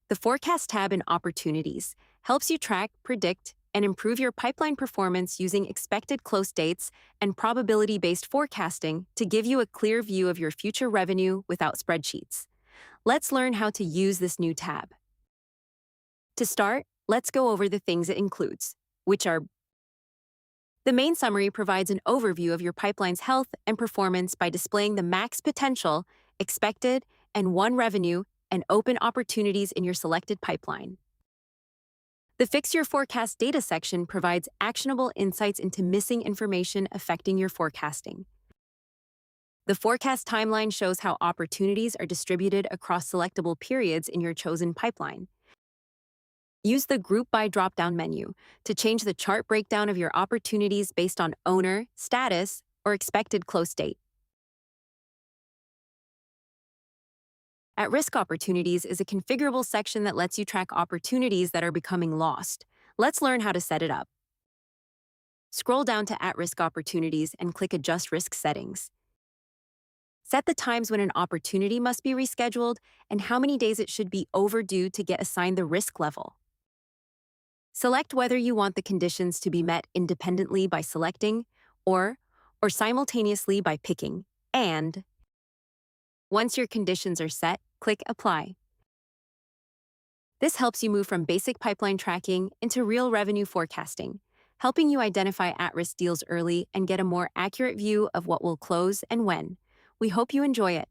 The Forecast tab in Opportunities helps you track, predict, and improve your pipeline performance using expected close dates and probability based forecasting to give you a clear view of your future revenue without spreadsheets. Let's learn how to use this new tab. To start, let's go over the things it includes, which are the main summary provides an overview of your pipeline's health and performance by displaying the max potential, expected, and won revenue and open opportunities in your selected pipeline. The Fix Your Forecast data section provides actionable insights into missing information affecting your forecasting. The forecast timeline shows how opportunities are distributed across selectable periods in your chosen pipeline. Use the Group By drop-down menu to change the chart breakdown of your opportunities based on owner, status, or expected close date. At-risk opportunities is a configurable section that lets you track opportunities that are becoming lost. Let's learn how to set it up. Scroll down to At-risk opportunities and click Adjust Risk Settings. Set the times when an opportunity must be rescheduled and how many days it should be overdue to get assigned the risk level. Select whether you want the conditions to be met independently by selecting or simultaneously by picking and. Once your conditions are set, click Apply. This helps you move from basic pipeline tracking into real revenue forecasting, helping you identify at-risk deals early and get a more accurate view of what will close and when. We hope you enjoy it.